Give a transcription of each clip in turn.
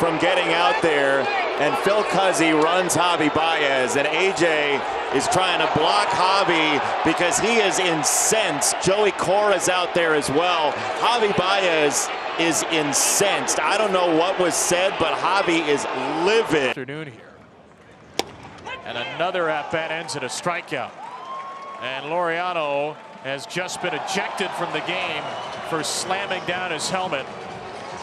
from getting out there, and Phil Cuzzy runs Javi Baez, and AJ is trying to block Javi because he is incensed. Joey Cora's out there as well. Javi Baez is incensed. I don't know what was said, but Javi is livid. Afternoon here. And another at-bat ends in a strikeout. And Laureano has just been ejected from the game for slamming down his helmet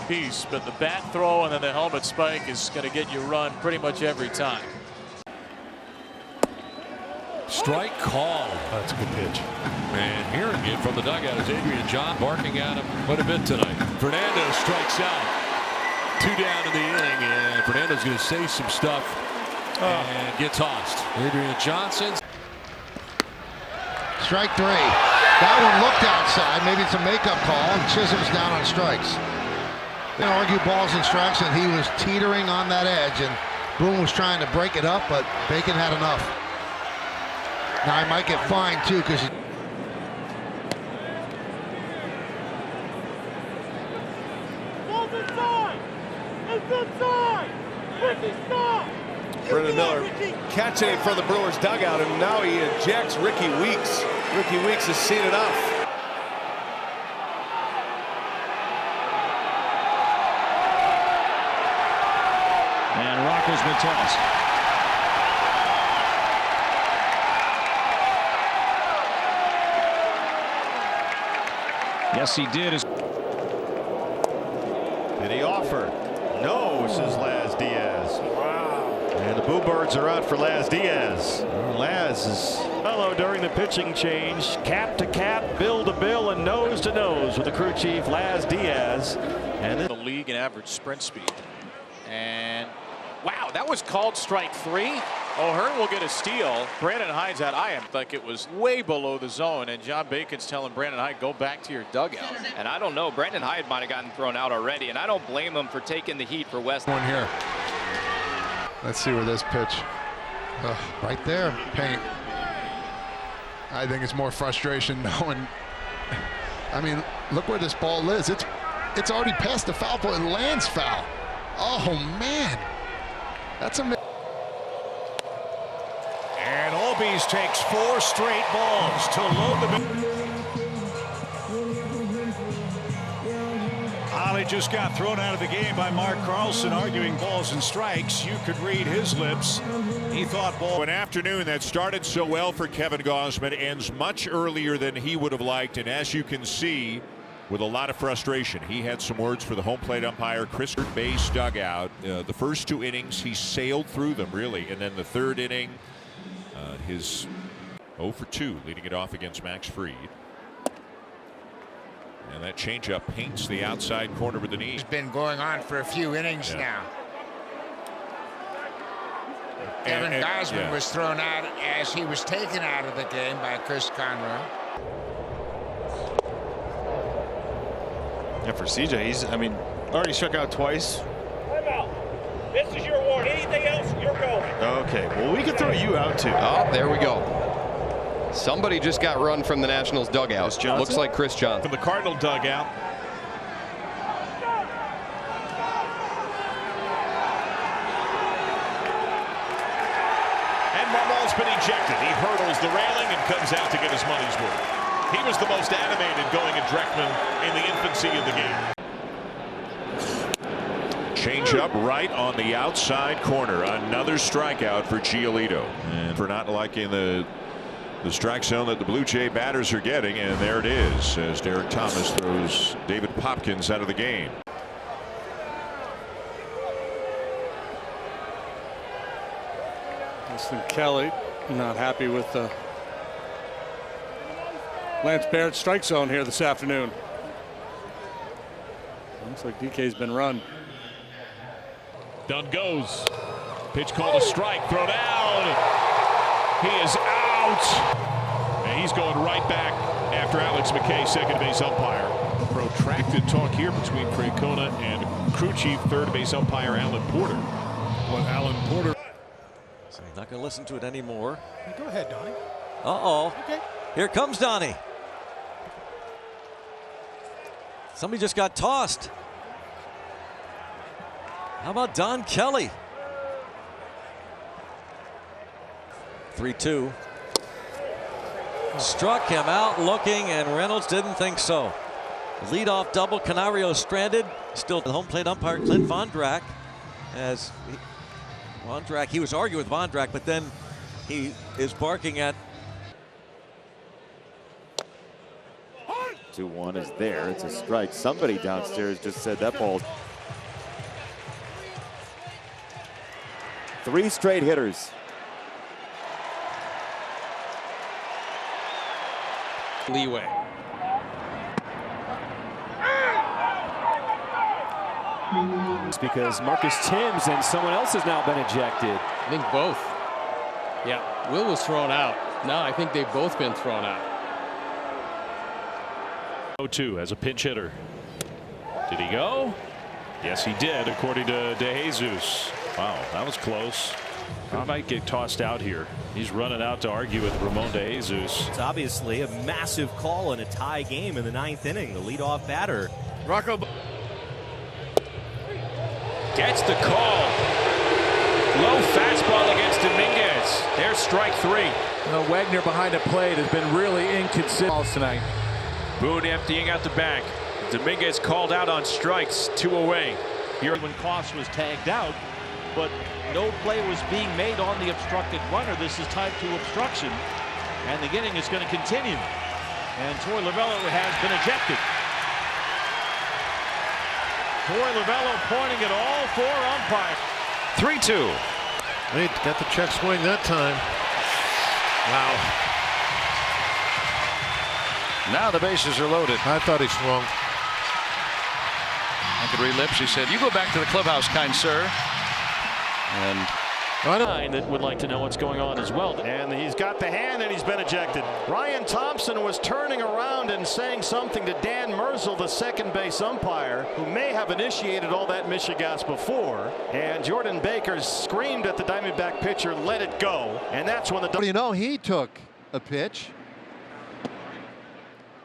piece. But the bat throw and then the helmet spike is going to get you run pretty much every time. Strike call. That's a good pitch. And hearing it from the dugout is Adrian John, barking at him quite a bit tonight. Fernando strikes out. 2 down in the inning, and Fernando's going to say some stuff and get tossed. Adrian Johnson. Strike 3. That one looked outside. Maybe it's a makeup call, and Chisholm's down on strikes. They argue balls and strikes, and he was teetering on that edge, and Boone was trying to break it up, but Bacon had enough. Now he might get fined too, because Brendan Miller catching it from the Brewers dugout, and now he ejects Ricky Weeks. Ricky Weeks has seen enough. And Rocco's been tossed. Yes, he did. Did he offer? No, says Laz Diaz. Wow. And the Boo Birds are out for Laz Diaz. Laz is Hello during the pitching change. Cap to cap, bill to bill, and nose to nose with the crew chief, Laz Diaz. And The league in average sprint speed. And wow, that was called strike 3. O'Hearn will get a steal. Brandon Hyde's out. I think it was way below the zone, and John Bacon's telling Brandon Hyde, go back to your dugout. And I don't know, Brandon Hyde might have gotten thrown out already, and I don't blame him for taking the heat for West. one here. Let's see where this pitch. Right there, paint. I think it's more frustration knowing. I mean, look where this ball is. It's already past the foul pole and lands foul. Oh man, that's amazing. And Albies takes 4 straight balls to load the. Ollie just got thrown out of the game by Mark Carlson, arguing balls and strikes. You could read his lips. He thought ball. An afternoon that started so well for Kevin Gausman ends much earlier than he would have liked, and as you can see, with a lot of frustration. He had some words for the home plate umpire, Chris base dugout. The first 2 innings, he sailed through them, really. And then the 3rd inning, his 0 for 2, leading it off against Max Fried. And that changeup paints the outside corner with the knee. It's been going on for a few innings now. Kevin Gausman was thrown out as he was taken out of the game by Chris Conroy. Yeah, for CJ, he's, I mean, already struck out twice. Timeout. This is your warning. Anything else, you're going. Okay, well, we can throw you out too. Oh, there we go. Somebody just got run from the Nationals dugout. Looks like Chris Johnson. From the Cardinal dugout. And Marmol's been ejected. He hurdles the railing and comes out to get his money's worth. He was the most animated going at Dreckman in the infancy of the game. Change up right on the outside corner. Another strikeout for Giolito. And for not liking the strike zone that the Blue Jay batters are getting. And there it is as Derek Thomas throws David Popkins out of the game. Winston Kelly not happy with the Lance Barrett strike zone here this afternoon. Looks like DK's been run. Down goes. Pitch called a strike. Throw down. He is out. And he's going right back after Alex McKay, second base umpire. Protracted talk here between Francona and crew chief, third base umpire Alan Porter. Well, Alan Porter. So he's not going to listen to it anymore. Hey, go ahead, Donnie. Uh-oh. Okay. Here comes Donnie. Somebody just got tossed. How about Don Kelly? 3-2. Struck him out looking, and Reynolds didn't think so. Leadoff double, Canario stranded. Still the home plate umpire, Clint Vondrak. He was arguing with Vondrak, but then he is barking at. 2-1 is there. It's a strike. Somebody downstairs just said that ball. 3 straight hitters. Leeway. It's because Marcus Timms and someone else has now been ejected. I think both. Yeah, Will was thrown out. No, I think they've both been thrown out. 0-2 as a pinch hitter. Did he go? Yes, he did, according to DeJesus. Wow, that was close. He might get tossed out here. He's running out to argue with Ramon DeJesus. It's obviously a massive call in a tie game in the 9th inning. The leadoff batter. Rocco gets the call. Low fastball against Dominguez. There's strike 3. Wagner behind the plate has been really inconsistent tonight. Boone emptying out the back. Dominguez called out on strikes, 2 away. Here when Koss was tagged out, but no play was being made on the obstructed runner. This is tied to obstruction, and the inning is going to continue. And Torey Lovullo has been ejected. Torey Lovullo pointing at all 4 umpires. 3-2. They got the check swing that time. Wow. Now the bases are loaded. I thought he swung. Uncle Lips, he said, "You go back to the clubhouse, kind sir." And that would like to know what's going on as well. And he's got the hand and he's been ejected. Ryan Thompson was turning around and saying something to Dan Merzel, the second base umpire, who may have initiated all that mishegas before. And Jordan Baker screamed at the Diamondback pitcher, "Let it go." And that's when the. What do you know? He took a pitch.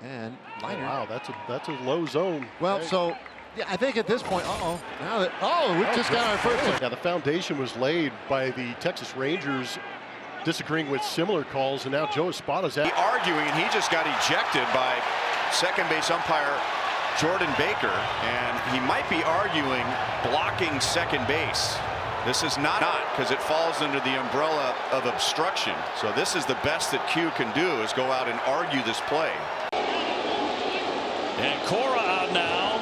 And liner. Wow, that's a low zone. Well, so yeah, I think at this point, now that we just got our first one. Now the foundation was laid by the Texas Rangers disagreeing with similar calls, and now Joe Espada's arguing. He just got ejected by second base umpire Jordan Baker, and he might be arguing blocking second base. This is not because it falls under the umbrella of obstruction. So this is the best that Q can do, is go out and argue this play. And Cora out now.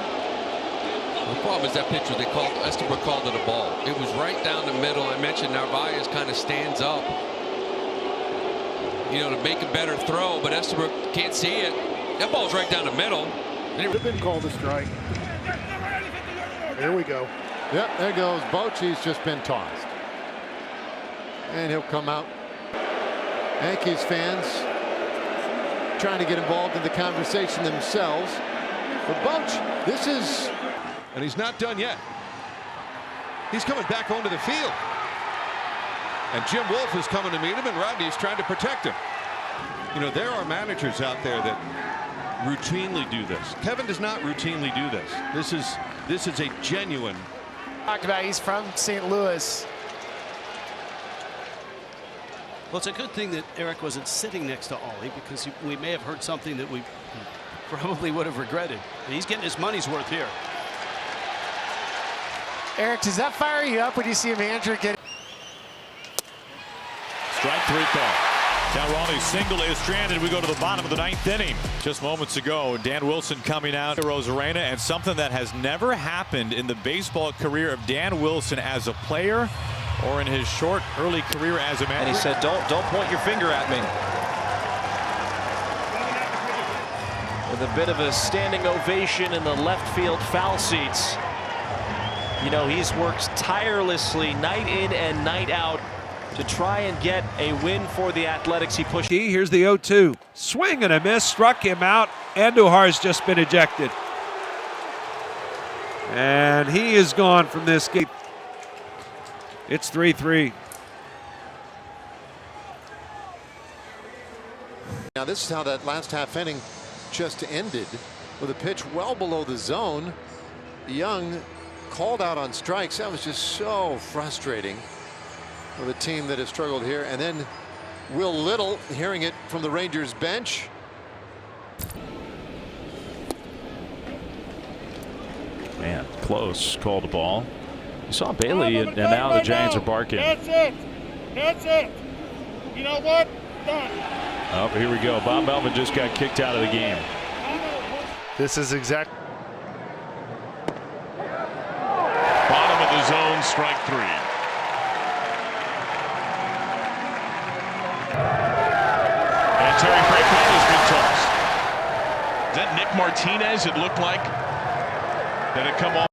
The problem is that pitcher, Estabrook called it a ball. It was right down the middle. I mentioned Narvaez kind of stands up, to make a better throw, but Estabrook can't see it. That ball's right down the middle. It would have been called a strike. There we go. Yep, there goes. Bochy's just been tossed. And he'll come out. Yankees fans trying to get involved in the conversation themselves. But Boch, this is... And he's not done yet. He's coming back onto the field. And Jim Wolf is coming to meet him, and Rodney's trying to protect him. There are managers out there that routinely do this. Kevin does not routinely do this. This is a genuine... Talked about, he's from St. Louis. Well, it's a good thing that Eric wasn't sitting next to Ollie, because we may have heard something that we probably would have regretted. And he's getting his money's worth here. Eric, does that fire you up when you see a manager get... Strike 3 call. Calronni's single is stranded. We go to the bottom of the 9th inning. Just moments ago, Dan Wilson coming out to Rosarena, and something that has never happened in the baseball career of Dan Wilson as a player or in his short early career as a manager. And he said, don't point your finger at me. With a bit of a standing ovation in the left field foul seats. He's worked tirelessly night in and night out to try and get a win for the Athletics. He pushed. Here's the 0-2. Swing and a miss, struck him out. Andujar's just been ejected. And he is gone from this game. It's 3-3. Now this is how that last half inning just ended, with a pitch well below the zone. Young called out on strikes. That was just so frustrating with a team that has struggled here. And then Will Little hearing it from the Rangers bench. Man, close. Called the ball. You saw Bailey, and now the Giants are barking. That's it. That's it. You know what? Done. Oh, here we go. Bob Melvin just got kicked out of the game. This is exact. Bottom of the zone, strike 3. And Terry Francona has been tossed. Is that Nick Martinez? It looked like that had come off.